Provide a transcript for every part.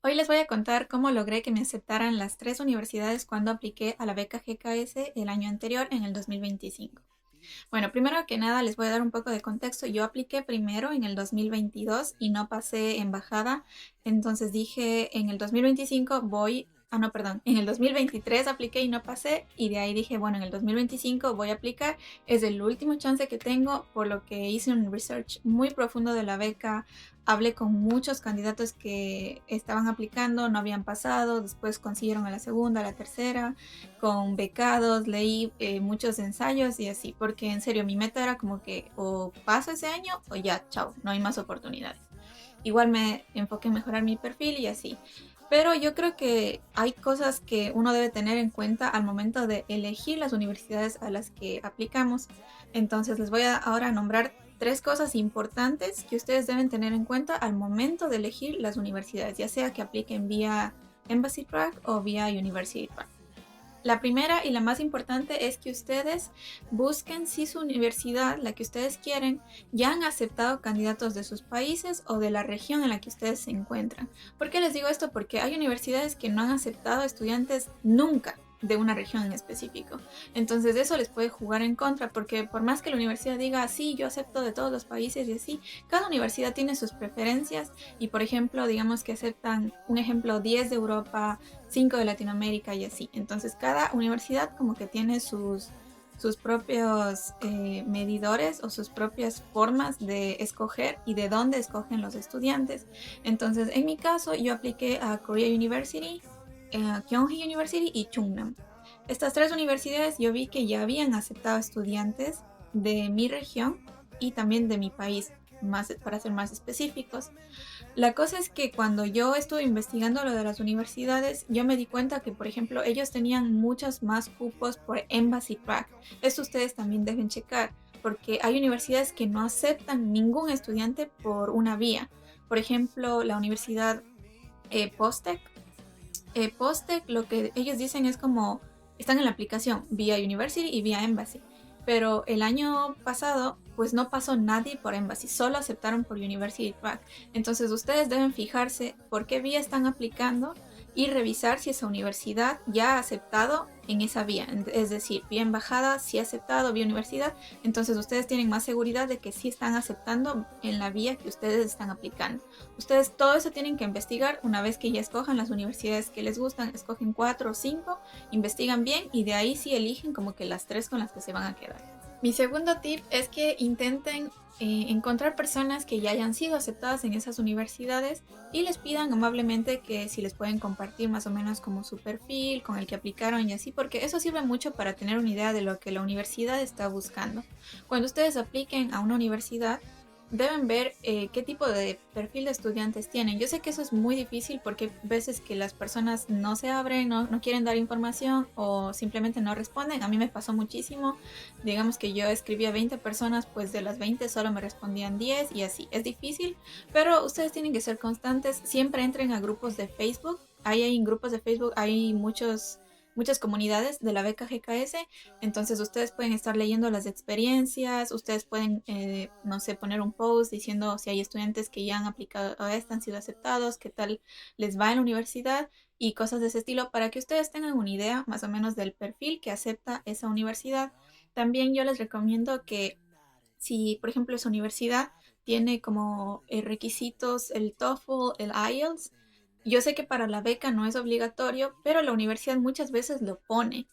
Hoy les voy a contar cómo logré que me aceptaran las tres universidades cuando apliqué a la beca GKS el año anterior, en el 2025. Bueno, primero que nada les voy a dar un poco de contexto. Yo apliqué primero en el 2022 y no pasé embajada. Entonces dije, en el 2025 no, perdón, en el 2023 apliqué y no pasé. Y de ahí dije, bueno, en el 2025 voy a aplicar. Es el último chance que tengo, por lo que hice un research muy profundo de la beca. Hablé con muchos candidatos que estaban aplicando, no habían pasado, después consiguieron a la segunda, a la tercera, con becados, leí muchos ensayos y así, porque en serio mi meta era como que o paso ese año o ya, chao, no hay más oportunidades. Igual me enfoqué en mejorar mi perfil y así. Pero yo creo que hay cosas que uno debe tener en cuenta al momento de elegir las universidades a las que aplicamos. Entonces les voy a ahora nombrar tres cosas importantes que ustedes deben tener en cuenta al momento de elegir las universidades, ya sea que apliquen vía Embassy Track o vía University Track. La primera y la más importante es que ustedes busquen si su universidad, la que ustedes quieren, ya han aceptado candidatos de sus países o de la región en la que ustedes se encuentran. ¿Por qué les digo esto? Porque hay universidades que no han aceptado estudiantes nunca de una región en específico. Entonces eso les puede jugar en contra, porque por más que la universidad diga, sí, yo acepto de todos los países y así, cada universidad tiene sus preferencias y, por ejemplo, digamos que aceptan, un ejemplo, 10 de Europa, 5 de Latinoamérica y así. Entonces cada universidad como que tiene sus propios medidores o sus propias formas de escoger y de dónde escogen los estudiantes. Entonces en mi caso yo apliqué a Korea University, Kyunghee University y Chungnam. Estas tres universidades yo vi que ya habían aceptado estudiantes de mi región y también de mi país, más, para ser más específicos. La cosa es que cuando yo estuve investigando lo de las universidades, yo me di cuenta que, por ejemplo, ellos tenían muchos más cupos por Embassy Track. Esto ustedes también deben checar, porque hay universidades que no aceptan ningún estudiante por una vía. Por ejemplo, la Universidad Postec. Postec, lo que ellos dicen es como, están en la aplicación vía University y vía Embassy. Pero el año pasado, pues no pasó nadie por Embassy, solo aceptaron por University Track. Entonces ustedes deben fijarse por qué vía están aplicando y revisar si esa universidad ya ha aceptado en esa vía. Es decir, vía embajada, si ha aceptado, vía universidad. Entonces ustedes tienen más seguridad de que sí están aceptando en la vía que ustedes están aplicando. Ustedes todo eso tienen que investigar una vez que ya escojan las universidades que les gustan, escogen 4 o 5, investigan bien y de ahí sí eligen como que las tres con las que se van a quedar. Mi segundo tip es que intenten encontrar personas que ya hayan sido aceptadas en esas universidades y les pidan amablemente que si les pueden compartir más o menos como su perfil con el que aplicaron y así, porque eso sirve mucho para tener una idea de lo que la universidad está buscando. Cuando ustedes apliquen a una universidad, deben ver qué tipo de perfil de estudiantes tienen. Yo sé que eso es muy difícil porque hay veces que las personas no se abren, no quieren dar información o simplemente no responden. A mí me pasó muchísimo. Digamos que yo escribí a 20 personas, pues de las 20 solo me respondían 10 y así. Es difícil, pero ustedes tienen que ser constantes. Siempre entren a grupos de Facebook. Ahí hay en grupos de Facebook, hay muchas comunidades de la beca GKS, entonces ustedes pueden estar leyendo las experiencias, ustedes pueden, no sé, poner un post diciendo si hay estudiantes que ya han aplicado a esta, han sido aceptados, qué tal les va en la universidad y cosas de ese estilo para que ustedes tengan una idea más o menos del perfil que acepta esa universidad. También yo les recomiendo que si, por ejemplo, esa universidad tiene como requisitos el TOEFL, el IELTS, yo sé que para la beca no es obligatorio, pero la universidad muchas veces lo pone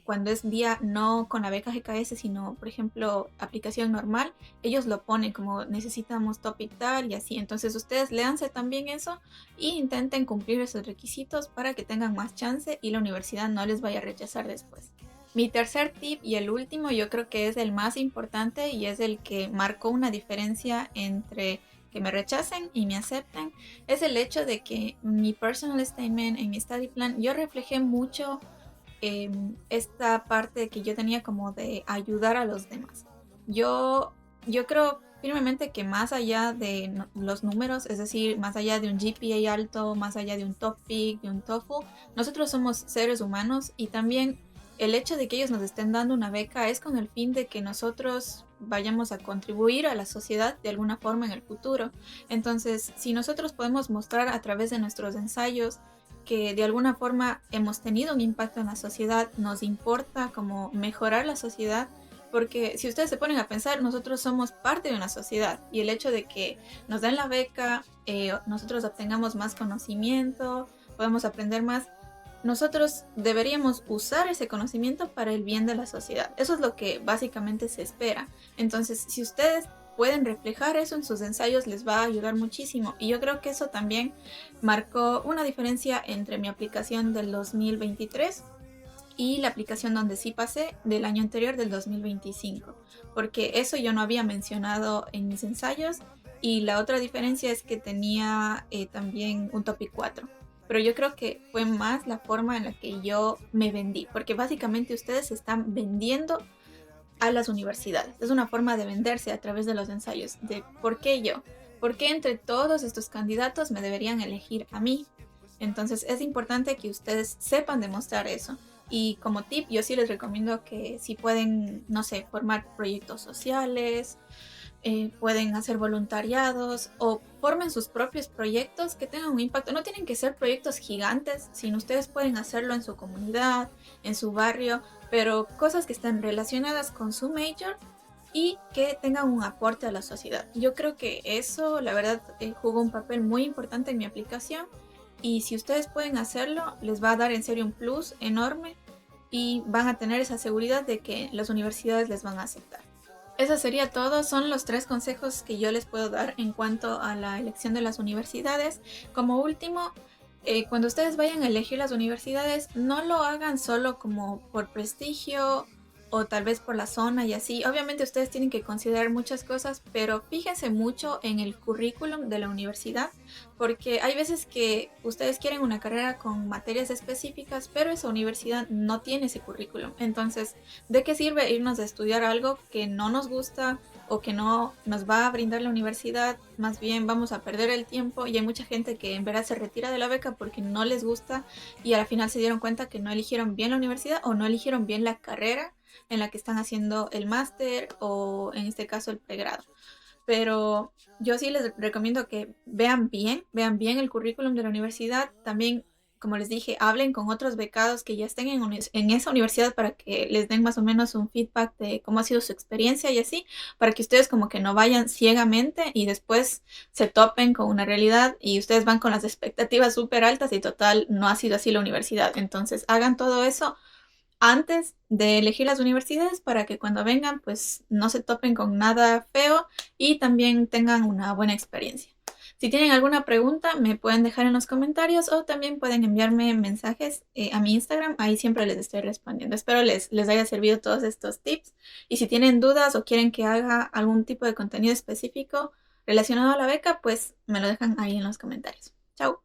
cuando es vía no con la beca GKS, sino, por ejemplo, aplicación normal, ellos lo ponen como necesitamos topic tal y así. Entonces ustedes léanse también eso e intenten cumplir esos requisitos para que tengan más chance y la universidad no les vaya a rechazar después. Mi tercer tip y el último yo creo que es el más importante y es el que marcó una diferencia entre que me rechacen y me acepten, es el hecho de que mi personal statement, en mi study plan, yo reflejé mucho esta parte que yo tenía como de ayudar a los demás. Yo creo firmemente que más allá de los números, es decir, más allá de un GPA alto, más allá de un TOEFL, de un TOEFL, nosotros somos seres humanos y también el hecho de que ellos nos estén dando una beca es con el fin de que nosotros vayamos a contribuir a la sociedad de alguna forma en el futuro. Entonces, si nosotros podemos mostrar a través de nuestros ensayos que de alguna forma hemos tenido un impacto en la sociedad, nos importa como mejorar la sociedad, porque si ustedes se ponen a pensar, nosotros somos parte de una sociedad y el hecho de que nos den la beca, nosotros obtengamos más conocimiento, podemos aprender más, nosotros deberíamos usar ese conocimiento para el bien de la sociedad. Eso es lo que básicamente se espera. Entonces, si ustedes pueden reflejar eso en sus ensayos, les va a ayudar muchísimo. Y yo creo que eso también marcó una diferencia entre mi aplicación del 2023 y la aplicación donde sí pasé del año anterior, del 2025. Porque eso yo no había mencionado en mis ensayos. Y la otra diferencia es que tenía también un topic 4. Pero yo creo que fue más la forma en la que yo me vendí, porque básicamente ustedes se están vendiendo a las universidades. Es una forma de venderse a través de los ensayos, de por qué yo, por qué entre todos estos candidatos me deberían elegir a mí. Entonces es importante que ustedes sepan demostrar eso. Y como tip, yo sí les recomiendo que si pueden, no sé, formar proyectos sociales, pueden hacer voluntariados o formen sus propios proyectos que tengan un impacto. No tienen que ser proyectos gigantes, sino ustedes pueden hacerlo en su comunidad, en su barrio, pero cosas que estén relacionadas con su major y que tengan un aporte a la sociedad. Yo creo que eso, la verdad, jugó un papel muy importante en mi aplicación y si ustedes pueden hacerlo, les va a dar en serio un plus enorme y van a tener esa seguridad de que las universidades les van a aceptar. Eso sería todo, son los 3 consejos que yo les puedo dar en cuanto a la elección de las universidades. Como último, cuando ustedes vayan a elegir las universidades, no lo hagan solo como por prestigio o tal vez por la zona y así. Obviamente ustedes tienen que considerar muchas cosas, pero fíjense mucho en el currículum de la universidad, porque hay veces que ustedes quieren una carrera con materias específicas, pero esa universidad no tiene ese currículum. Entonces, ¿de qué sirve irnos a estudiar algo que no nos gusta o que no nos va a brindar la universidad? Más bien vamos a perder el tiempo y hay mucha gente que en verdad se retira de la beca porque no les gusta y al final se dieron cuenta que no eligieron bien la universidad o no eligieron bien la carrera en la que están haciendo el máster o en este caso el pregrado. Pero yo sí les recomiendo que vean bien el currículum de la universidad. También, como les dije, hablen con otros becados que ya estén en esa universidad para que les den más o menos un feedback de cómo ha sido su experiencia y así, para que ustedes como que no vayan ciegamente y después se topen con una realidad y ustedes van con las expectativas súper altas y total no ha sido así la universidad. Entonces hagan todo eso antes de elegir las universidades para que cuando vengan pues no se topen con nada feo y también tengan una buena experiencia. Si tienen alguna pregunta me pueden dejar en los comentarios o también pueden enviarme mensajes a mi Instagram, ahí siempre les estoy respondiendo. Espero les haya servido todos estos tips y si tienen dudas o quieren que haga algún tipo de contenido específico relacionado a la beca pues me lo dejan ahí en los comentarios. Chao.